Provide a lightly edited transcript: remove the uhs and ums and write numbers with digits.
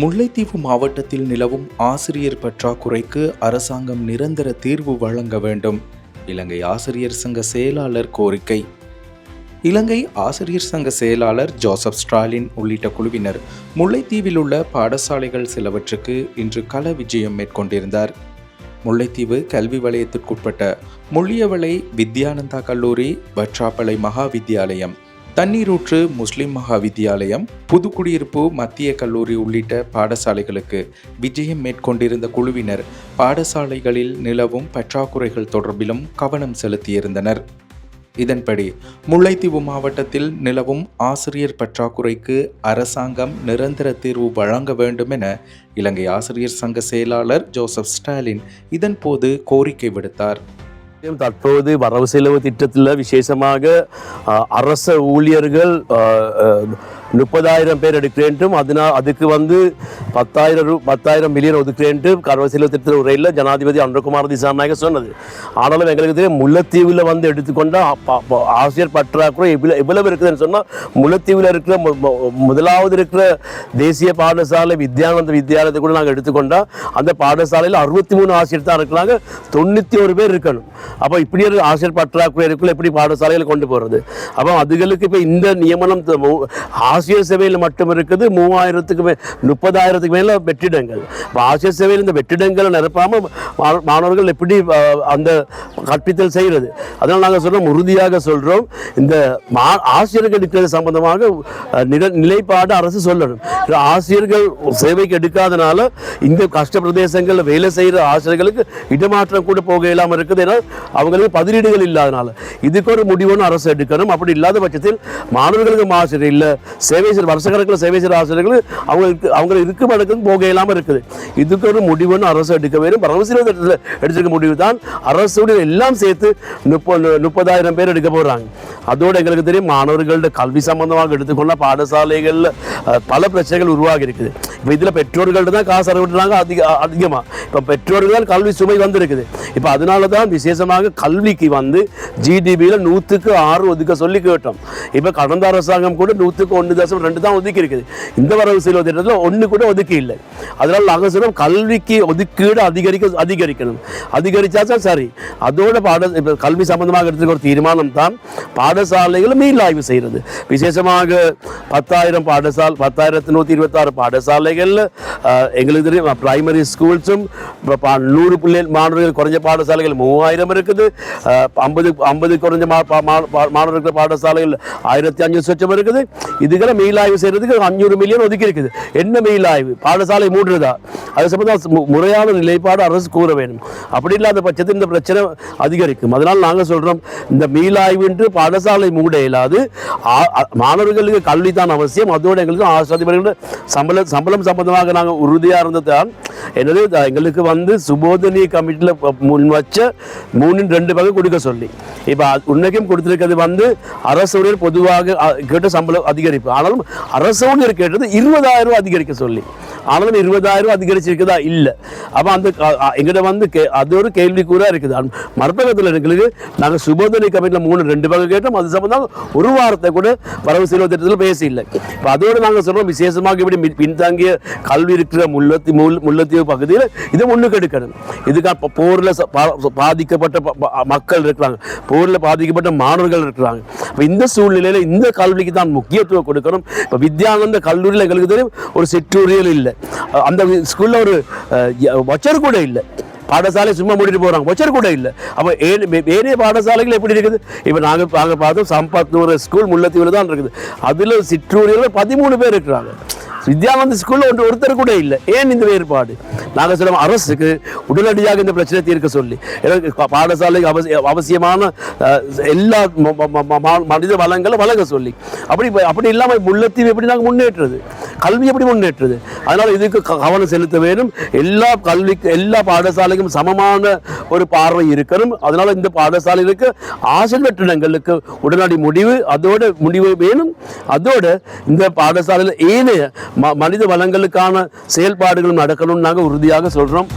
முல்லைத்தீவு மாவட்டத்தில் நிலவும் ஆசிரியர் பற்றாக்குறைக்கு அரசாங்கம் நிரந்தர தீர்வு வழங்க வேண்டும். இலங்கை ஆசிரியர் சங்க செயலாளர் கோரிக்கை. இலங்கை ஆசிரியர் சங்க செயலாளர் ஜோசப் ஸ்டாலின் உள்ளிட்ட குழுவினர் முல்லைத்தீவில் உள்ள பாடசாலைகள் சிலவற்றுக்கு இன்று கள விஜயம் மேற்கொண்டிருந்தார். முல்லைத்தீவு கல்வி வலயத்திற்குட்பட்ட முள்ளியவளை வித்யானந்தா கல்லூரி, வற்றாப்பளை மகா வித்தியாலயம், தண்ணீரூற்று முஸ்லிம் மகா வித்தியாலயம், புதுக்குடியிருப்பு மத்திய கல்லூரி உள்ளிட்ட பாடசாலைகளுக்கு விஜயம் மேற்கொண்டிருந்த குழுவினர் பாடசாலைகளில் நிலவும் பற்றாக்குறைகள் தொடர்பிலும் கவனம் செலுத்தியிருந்தனர். இதன்படி முல்லைத்தீவு மாவட்டத்தில் நிலவும் ஆசிரியர் பற்றாக்குறைக்கு அரசாங்கம் நிரந்தர தீர்வு வழங்க வேண்டும் என இலங்கை ஆசிரியர் சங்க செயலாளர் ஜோசப் ஸ்டாலின் இதன்போது கோரிக்கை விடுத்தார். தற்போது வரவு செலவு திட்டத்தில் விசேஷமாக அரச ஊழியர்கள் 30,000 பேர் எடுக்கிறேன்ட்டும் அதுக்கு 10,000 மில்லியன் ஒதுக்கிறேன்ட்டு வரவு செலவு திட்டத்தில் உரையில் ஜனாதிபதி அனுரகுமார் திசாநாயக்க சொன்னது. ஆனாலும் எங்களுக்கு தெரியும் முல்லைத்தீவில் எடுத்துக்கொண்டால் ஆசிரியர் பற்றாக்குறை எவ்வளவு இருக்குதுன்னு சொன்னால், முல்லைத்தீவில் இருக்கிற முதலாவது இருக்கிற தேசிய பாடசாலை வித்யானந்த வித்யாலயத்தை கூட நாங்கள் எடுத்துக்கொண்டால் அந்த பாடசாலையில் 63 ஆசிரியர் தான் இருக்கிறாங்க, 91 பேர் இருக்கணும். அப்போ இப்படி ஒரு ஆசிரியர் பற்றாக்குறை இருக்குள்ள எப்படி பாடசாலைகளை கொண்டு போகிறது? அப்போ அதுகளுக்கு இப்போ இந்த நியமனம் ஆசிரியர் சேவையில் மட்டும் இருக்குது 30,000க்கு மேலே வெற்றிடங்கள். இப்போ ஆசிரியர் சேவையில் இந்த வெற்றிடங்களை நிரப்பாமல் மாணவர்கள் எப்படி அந்த கற்பித்தல் செய்கிறது? அதனால் நாங்கள் சொல்கிறோம், உறுதியாக சொல்கிறோம், இந்த ஆசிரியர்கள் எடுக்கிறது சம்பந்தமாக நிலைப்பாடு அரசு சொல்லணும். ஆசிரியர்கள் சேவைக்கு எடுக்காதனால இந்த கஷ்ட பிரதேசங்களில் வேலை செய்கிற ஆசிரியர்களுக்கு இடமாற்றம் கூட போக இல்லாமல் இருக்குது. ஏன்னா அவங்களுக்கு பதிலீடுகள் இல்லாதனால இதுக்கு ஒரு முடிவுன்னு அரசு எடுக்கணும். அப்படி இல்லாத பட்சத்தில் மாணவர்களுக்கு ஆசிரியர் இல்லை, வருஷக்கணக்கில் சேவை செய்கிற ஆசிரியர்கள் அவங்க இருக்கும் இடத்துக்கு போக இல்லாமல் இருக்குது. இதுக்கு ஒரு முடிவுன்னு அரசு எடுக்க வேண்டும். வரவு செலவு திட்டத்தில் எடுத்துக்க முடிவு தான் அரசுடைய எல்லாம் சேர்த்து 30,000 பேர் எடுக்க போகிறாங்க. அதோடு எங்களுக்கு தெரியும், மாணவர்களோட கல்வி சம்பந்தமாக எடுத்துக்கொள்ள பாடசாலைகளில் பல பிரச்சனைகள் உருவாகி இருக்குது. இப்போ இதில் பெற்றோர்கள்ட்ட தான் காசு அறவிட்டுறாங்க அதிகமாக. இப்போ பெற்றோர்கள் கல்வி சுமை வந்திருக்குது. இப்போ அதனால தான் விசேஷமாக கல்விக்கு ஜிடிபியில் 100க்கு 6 ஒதுக்க சொல்லி கேட்டோம். இப்போ கடந்த அரசாங்கம் கூட 100க்கு 1.2 தான் ஒதுக்கி இருக்குது. இந்த வரவு செலவு திட்டத்தில் 1 கூட ஒதுக்கி இல்லை. அதனால் நாங்கள் சொல்றோம், கல்விக்கு ஒதுக்கீடு அதிகரிக்கணும். அதிகரிச்சா சரி. அதோட இப்போ கல்வி சம்பந்தமாக எடுத்துக்க ஒரு தீர்மானம் தான் பாடசாலைகளை மீளாய்வு செய்கிறது. விசேஷமாக 10,126 பாடசாலைகள் எங்களுக்கு தெரியும். பிரைமரி ஸ்கூல்ஸும் 100 மாணவர்கள் குறைஞ்ச பாடசாலைகள் 3,000 இருக்குது. 50 குறைஞ்ச மாணவர்கள் பாடசாலைகள் 1,500 சொச்சம் இருக்குது. இதுகளை மீளாய்வு செய்யறதுக்கு 500 மில்லியன் ஒதுக்கி இருக்குது. என்ன மீளாய்வு? பாடசாலை மூடுறதா? அது சம்பந்தம் முறையான நிலைப்பாடு அரசு கூற வேண்டும். அப்படி இல்லாத பட்சத்தில் இந்த பிரச்சனை அதிகரிக்கும். அதனால் நாங்கள் சொல்றோம், இந்த மீளாய்வு என்று பாடசாலை மூட இயலாது. மாணவர்களுக்கு கல்வி தான் அவசியம். அதோடு எங்களுக்கு ஆசிரியர்கள் சம்பளம் சம்பந்தமாக நாங்கள் உறுதியாக இருந்ததான் என்னது எங்களுக்கு சுபோதனி கமிட்டியில் முன் வச்ச 3/2 பங்கு கொடுக்க சொல்லி இப்போ உன்னைக்கும் கொடுத்திருக்கிறது அரசு ஊழியர் பொதுவாக கேட்ட சம்பளம் அதிகரிப்பு. ஆனாலும் அரசு ஊழியர் கேட்டது 20,000 அதிகரிக்க சொல்லி. ஆனாலும் 20,000 அதிகரிச்சிருக்குதா? இல்லை. அப்போ அந்த எங்கிட்ட அது ஒரு கேள்விக்கூறா இருக்குது. மருத்துவத்தில் எங்களுக்கு நாங்கள் சுபோதனி கமிட்டியில் 3/2 பங்கு கேட்டோம். அது சம்பந்தம் ஒரு வாரத்தை கூட வரவு செலவு திட்டத்தில் பேச இல்லை. இப்போ அதோடு நாங்கள் சொல்கிறோம், விசேஷமாக இப்படி பின்தங்கிய கல்வி இருக்கிற முல்லைத்தீவு பகுதியில் இதை முன்னுக்கு எடுக்கணும். இதுக்காக போரில் பாதிக்கப்பட்ட மக்கள் இருக்கிறாங்க, போரில் பாதிக்கப்பட்ட மாணவர்கள் இருக்கிறாங்க. இப்போ இந்த சூழ்நிலையில் இந்த கல்விக்கு தான் முக்கியத்துவம் கொடுக்கணும். இப்போ வித்யானந்த கல்லூரியில் எங்களுக்கு தெரியும் ஒரு செட்டூரியல் இல்லை, அந்த ஸ்கூலில் ஒரு வச்சர் கூட இல்லை. பாடசாலை சும்மா மூடிட்டு போகிறாங்க, வச்சர் கூட இல்லை. அப்போ ஏனைய பாடசாலைகள் எப்படி இருக்குது? இப்போ நாங்கள் பார்த்தோம், சம்பத்னூர் ஸ்கூல் முல்லைத்தீவில் தான் இருக்குது. அதில் சிற்றூரியர்கள் 13 பேர் இருக்கிறாங்க. வித்யானந்த ஸ்கூலில் ஒருத்தர் கூட இல்லை. ஏன் இந்த வேறுபாடு? நாங்கள் சொல்லுவோம், அரசுக்கு உடனடியாக இந்த பிரச்சனை தீர்க்க சொல்லி, பாடசாலைக்கு அவசியமான எல்லா மனித வளங்களை வழங்க சொல்லி, அப்படி இல்லாமல் முல்லைத்தீவு எப்படி நாங்கள் முன்னேற்றுறது, கல்வி எப்படி முன்னேற்றுறது? அதனால் இதுக்கு கவனம் செலுத்த வேண்டும். எல்லா பாடசாலைக்கும் சமமான ஒரு பார்வை இருக்கணும். அதனால் இந்த பாடசாலைகளுக்கு ஆசிரியர் வெற்றிடங்களுக்கு உடனடி முடிவு வேணும். அதோடு இந்த பாடசாலையில் ஏனைய மனித வளங்களுக்கான செயல்பாடுகளும் நடக்கணும்னு நாங்கள் உறுதியாக சொல்கிறோம்.